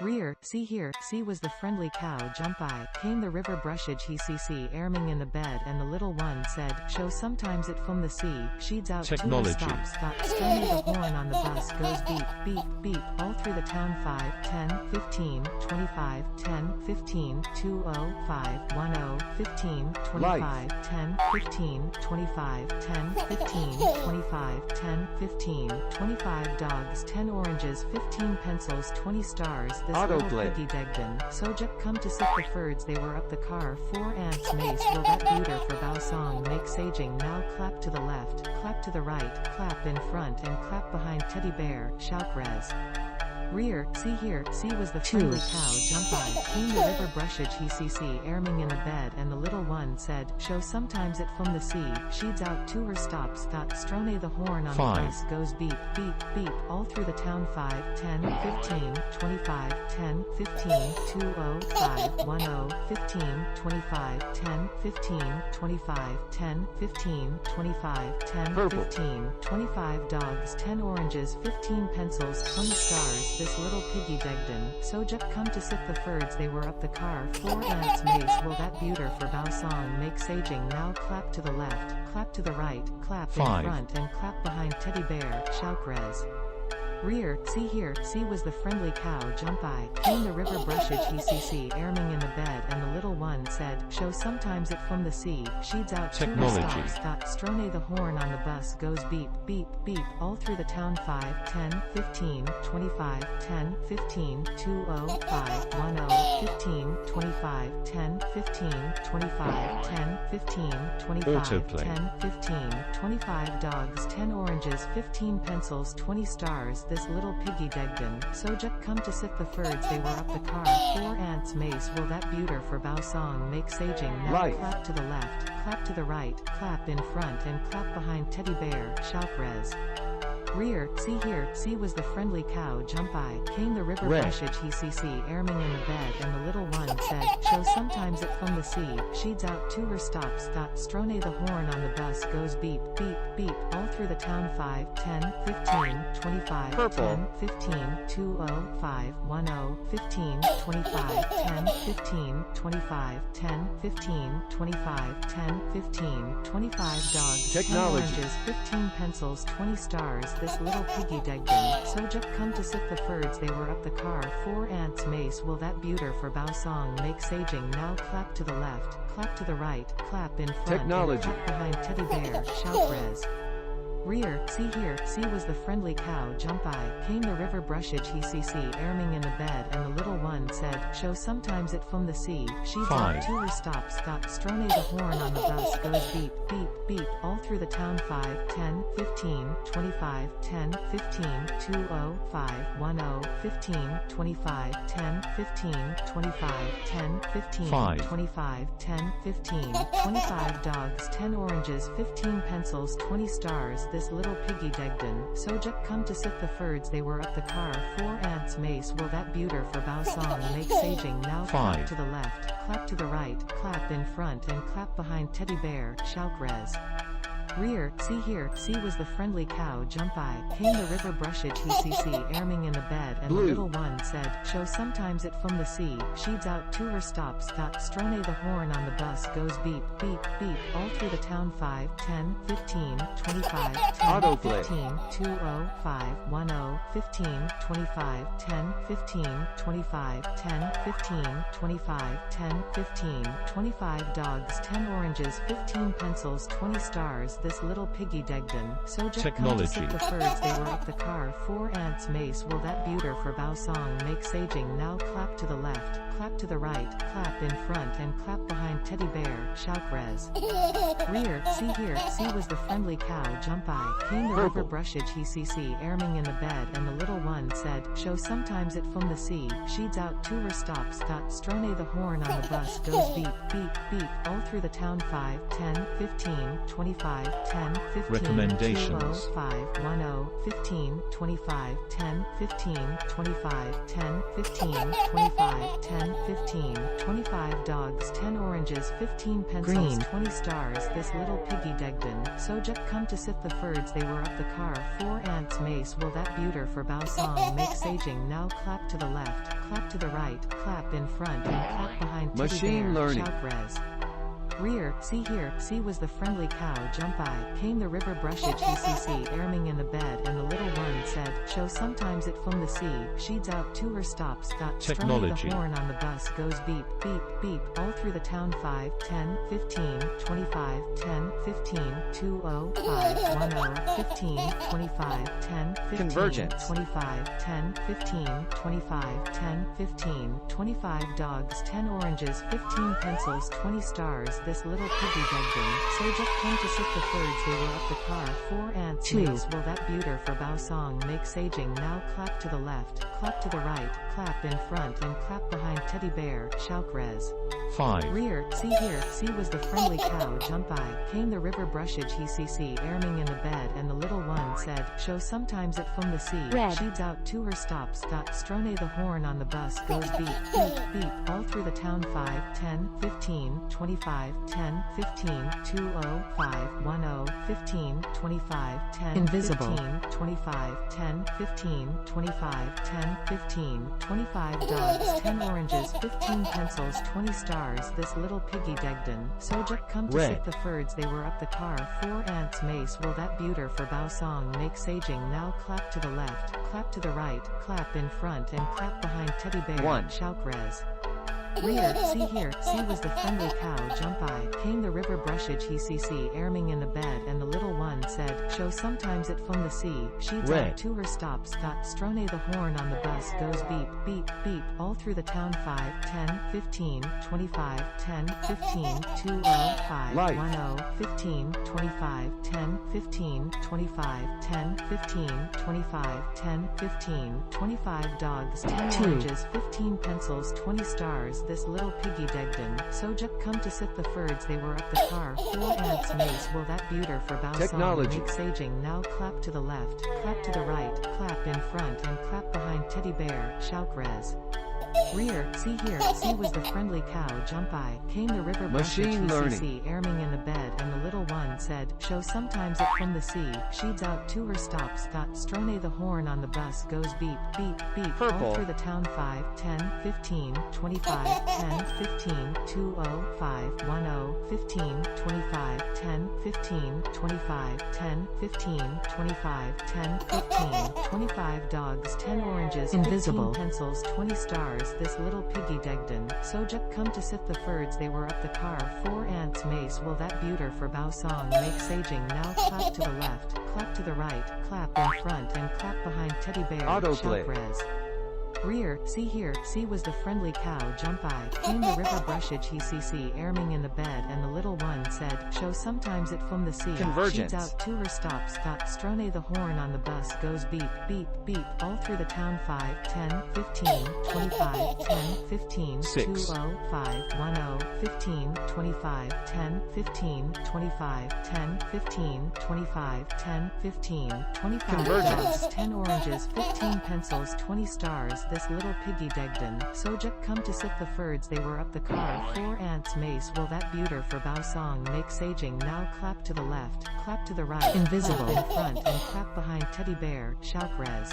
Rear, see here, see was the friendly cow jump by, came the river brushage he see airming in the bed and the little one said, show sometimes it from the sea, sheeds out Technology. 2 stops, got strony the horn on the bus goes beep, beep, beep, all through the town 5, 10, 15, 25, 10, 15, 20, 5, 10, 15, 25, 10, 15, 25, 10, 15, 25, 10, 15, 25 dogs 10 oranges 15 pencils 20 stars this little piggy Degden, Sojek come to sit the Ferds they were up the car 4 ants mace will that beauter for bow song make saging now clap to the left, clap to the right, clap in front and clap behind teddy bear, shout res. Rear, see here, see was the friendly cow jump by, came the river brushage he see airming in the bed and the little one said, show sometimes it from the sea, sheeds out 2 her stops got strone the horn on the bus goes beep, beep, beep, all through the town 5, 10, 15, 25, 10, 15, 20, 5, 10, 15, 25, 10, 15, 25, 10, 15, 25, 10, 15, 25 dogs 10 oranges 15 pencils 20 stars this little piggy Degden, Sojek come to sit the Ferds they were up the car 4 ants mace will that beauter for bow song make saging now clap to the left, clap to the right, clap in front and clap behind teddy bear, shout res. Rear, see here, see was the friendly cow jump by, came the river brushage he see airming in the bed and the little one said, show sometimes it from the sea, sheeds out 2 stops got strone the horn on the bus goes beep, beep, beep, all through the town 5, 10, 15, 25, 10, 15, 20, 5, 10, 15, 25, 10, 15, 25, 10, 15, 25, 10, 15, 25 dogs 10 oranges 15 pencils 20 stars this little piggy Degden, Sojek come to sit the Ferds they were up the car 4 ants mace will that beauter for bow song make saging now clap to the left, clap to the right, clap in front and clap behind teddy bear, shout res. Rear, see here, see was the friendly cow jump by, came the river brushage he see airming in the bed and the little one said, show sometimes it from the sea, sheeds out 2 her stops got strone the horn on the bus goes beep, beep, beep, all through the town 5, 10, 15, 25, 10, 15, 20, 5, 10, 15, 25, 10, 15, 25, 10, 15, 25, 10, 15, 25 dogs, 10 oranges 15 pencils 20 stars this little piggy Degden, Sojek come to sit the Ferds they were up the car 4 ants mace will that beauter for bow song make saging now clap to the left, clap to the right, clap in front and clap behind teddy bear, shout res. Rear, see here, see was the friendly cow jump by, came the river brushage he see airming in the bed and the little one said, show sometimes it from the sea, sheeds out 2 her stops got strone the horn on the bus goes beep, beep, beep, all through the town 5, 10, 15, 25, 10, 15, 20, 5, 10, 15, 25, 10, 15, 25, 10, 15, 25, 10, 15, 25 dogs 10 oranges 15 pencils 20 stars this little piggy Degden, Sojek come to sit the Ferds they were up the car 4 ants mace will that beauter for bow song make saging now clap to the left, clap to the right, clap in front and clap behind teddy bear, shout res. Rear, see here, see was the friendly cow jump by, came the river brushage he see airming in the bed and the little one said, show sometimes it from the sea, sheeds out 2 her stops got strone the horn on the bus goes beep, beep, beep, all through the town 5, 10, 15, 25, 10, 15, 20, 5, 10, 15, 25, 10, 15, 25, 10, 15, 25, 10, 15, 25 dogs 10 oranges 15 pencils 20 stars this little piggy Degden, Sojek come to sit the Ferds they were up the car 4 ants mace will that beauter for bow song make saging now clap to the left, clap to the right, clap in front and clap behind teddy bear, shout res. Rear, see here, see was the friendly cow jump by, came the river brushage he see airming in the bed and the little one said, show sometimes it from the sea, sheeds out 2 her stops got strone the horn on the bus goes beep, beep, beep, all through the town 5, 10, 15, 25, 10, 15, Recommendations. 20, 5, 10, 15, 25, 10, 15, 25, 10, 15, 25, 10, 15, 25 dogs, 10 oranges, 15 pencils, Green. 20 stars. This little piggy Degden. Sojak come to sit the birds, they were up the car. 4 ants, mace, will that buter for bow song, make saging. Now clap to the left, clap to the right, clap in front, and clap behind. Teddy Machine bear, learning. shout res. Rear, see here, see was the friendly cow, jump I, came the river brushage ECC, airming in the bed, and the little one said, show sometimes it from the sea, sheeds out to her stops, got Technology. the horn on the bus goes beep, beep, beep, all through the town. 5, 10, 15, 25, 10, 15, 20, 5, 10, 15, 25, 10, 15, Convergence. 25, 10, 15, 25, 10, 15, 25 dogs, 10 oranges, 15 pencils, 20 stars. This little piggy Degden. Sojak come to sit the birds, they were up the car. 4 ants, 2. mace, will that buter for bow song, make saging. Now clap to the left, clap to the right, clap in front, and clap behind. Teddy bear, shout res. 5. Rear, see here, see was the friendly cow, jump I, came the river brushage ECC, airming in the bed, and the little one said, show sometimes it from the sea, Red. sheeds out to her stops, got strone the horn on the bus goes beep, beep, beep, all through the town. 5, 10, 15, 25, 10, 15, 20, 5, 10, 15, 25, 10, Invisible. 15, 25, 10, 15, 25, 10, 15, 25 dogs, 10 oranges, 15 pencils, 20 stars. This little piggy Degden. Sojak come to Red. sit the birds, they were up the car. 4 ants, mace, will that buter for bow song, make saging. Now clap to the left, clap to the right, clap in front, and clap behind. Teddy bear, 1. shout res. Rear, see here, see was the friendly cow, jump I, came the river brushage ECC, airming in the bed, and the little one said, show sometimes it from the sea, sheeds Red. out to her stops, got strone the horn on the bus goes beep, beep, beep, all through the town. 5, 10, 15, 25, 10, 15, 20, 5, Life. 10, 15, 25, 10, 15, 25, 10, 15, 25, 10, 15, 25 dogs, 10 2. oranges, 15 pencils, 20 stars. This little piggy Degden. Sojak come to sit the birds, they were up the car. 4 ants, mace, will that buter for bow Technology. song, make saging. Now clap to the left, clap to the right, clap in front, and clap behind. Teddy bear, shout res. Rear, see here, see was the friendly cow, jump I, came the river Machine brushage learning. ECC, airming in the bed, and the little one said, show sometimes it from the sea, sheeds out to her stops, got strone the horn on the bus goes beep, beep, beep, Purple. all through the town. 5, 10, 15, 25, 10, 15, 20, 5, 10, 15, 25, 10, 15, 25, 10, 15, 25, 10, 15, 25 dogs, 10 oranges, Invisible. 15 pencils, 20 stars. This little piggy Degden. Sojak come to sit the birds, they were up the car. 4 ants, mace, will that buter for bow song, make saging. Now clap to the left, clap to the right, clap in front, and clap behind. Teddy bear, Autoplay. shout res. Rear, see here, see was the friendly cow, jump I, came the river brushage ECC, airming in the bed, and the little one said, show sometimes it from the sea, Convergence. sheeds out to her stops, got strone the horn on the bus goes beep, beep, beep, all through the town. 5, 10, 15, 25, 10, 15, 6. 20, 5, 10, 15, 25, 10, 15, 25, 10, 15, 25, 10, 15, 25 Convergence. dogs, 10 oranges, 15 pencils, 20 stars. This little piggy Degden. Sojak come to sit the birds, they were up the car. 4 ants, mace, will that buter for bow song, make saging. Now clap to the left, clap to the right, Invisible. clap in front, and clap behind. Teddy bear, shout res.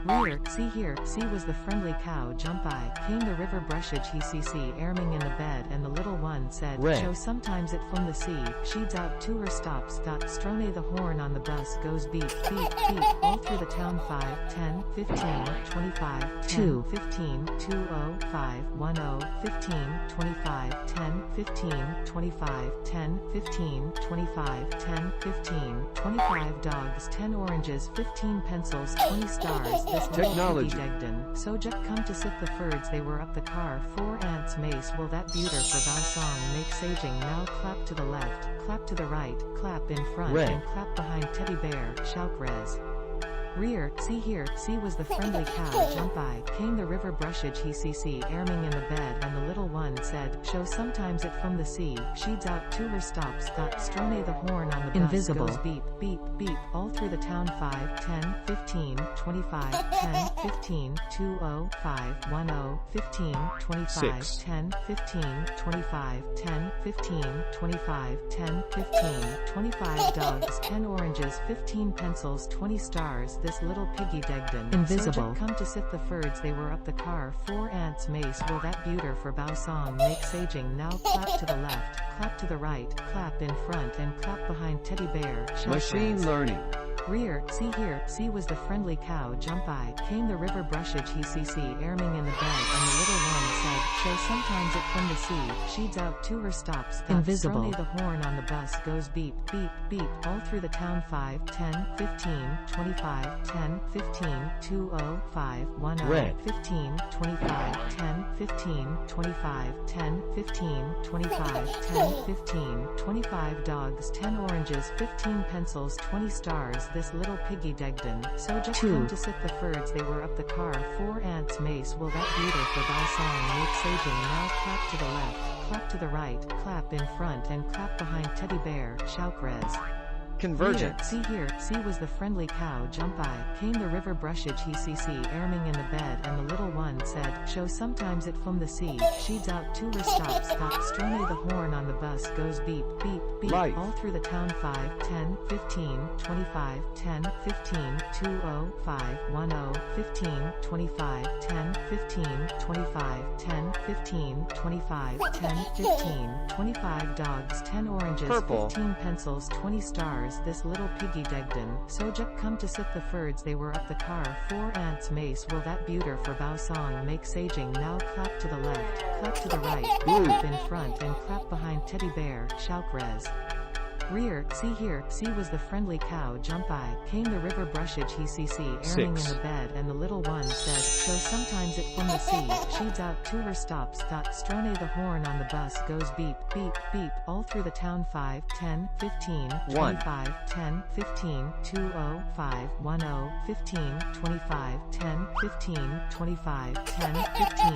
Rear, see here, see was the friendly cow, jump I, came the river brushage ECC, airming in the bed, and the little one said, Red. show sometimes it from the sea, sheeds out to her stops, got strone the horn on the bus goes beep, beep, beep, all through the town. 5, 10, 15, 25, 10, 2. 15, 20, 5, 10, 15, 25, 10, 15, 25, 10, 15, 25, 10, 15, 25 dogs, 10 oranges, 15 pencils, 20 stars. This Technology. Degden. Sojak come to sit the birds, they were up the car. 4 ants, mace, will that buter for bow song, make saging. Now clap to the left, clap to the right, clap in front, Red. and clap behind. Teddy bear, shout res. Rear, see here, see was the friendly cow jump by, came the river brushage he see airming in the bed and the little one said, show sometimes it from the sea, sheeds out to her stops got strone the horn on the bus Invisible. goes beep, beep, beep, all through the town 5, 10, 15, 25, 10, 15, 20, 5, 10, 15, 25, 6. 10, 15, 25, 10, 15, 25, 10, 15, 25 dogs 10 oranges 15 pencils 20 stars this little piggy Degden. Invisible. Soja come to sit the birds they were up the car 4 ants mace will that beautiful for bow song make saging now clap to the left, clap to the right, clap in front and clap behind teddy bear. Shout Machine res. learning. Rear, see here, see was the friendly cow jump by, came the river brushage he see airming in the bed and the little one said, show sometimes it from the sea, sheeds out to her stops got Invisible. strone the horn on the bus goes beep, beep, beep, all through the town 5, 10, 15, 25, 10, 15, 20, 5, 10, Red. 15, 25, 10, 15, 25, 10, 15, 25, 10, 15, 25 dogs 10 oranges 15 pencils 20 stars this little piggy Degden, Soja 2. come to sit the birds they were up the car 4 ants mace will that beautiful for thy song make saging now clap to the left, clap to the right, clap in front and clap behind teddy bear, shout res. Convergence. See here, see was the friendly cow jump by, came the river brushage he see airming in the bed and the little one said, show sometimes it from the sea, sheeds out to her stops got strone the horn on the bus goes beep, beep, beep, Life. all through the town 5, 10, 15, 25, 10, 15, 20, 5, 10, 15, 25, 10, 15, 25, 10, 15, 25, 10, 15, 25 dogs 10 oranges Purple. 15 pencils 20 stars this little piggy Degden, Soja come to sit the birds they were up the car 4 ants mace will that beautiful for bow song make saging now clap to the left, clap to the right, clap in front and clap behind teddy bear, shout res. Rear, see here, see was the friendly cow jump by, came the river brushage he see airming 6. in the bed and the little one said, show sometimes it from the sea, sheeds out to her stops got strone the horn on the bus goes beep, beep, beep, all through the town 5, 10, 15, 25, 10, 15, 20, 5, 10, 15, 25, 10, 15, 25, 10, 15.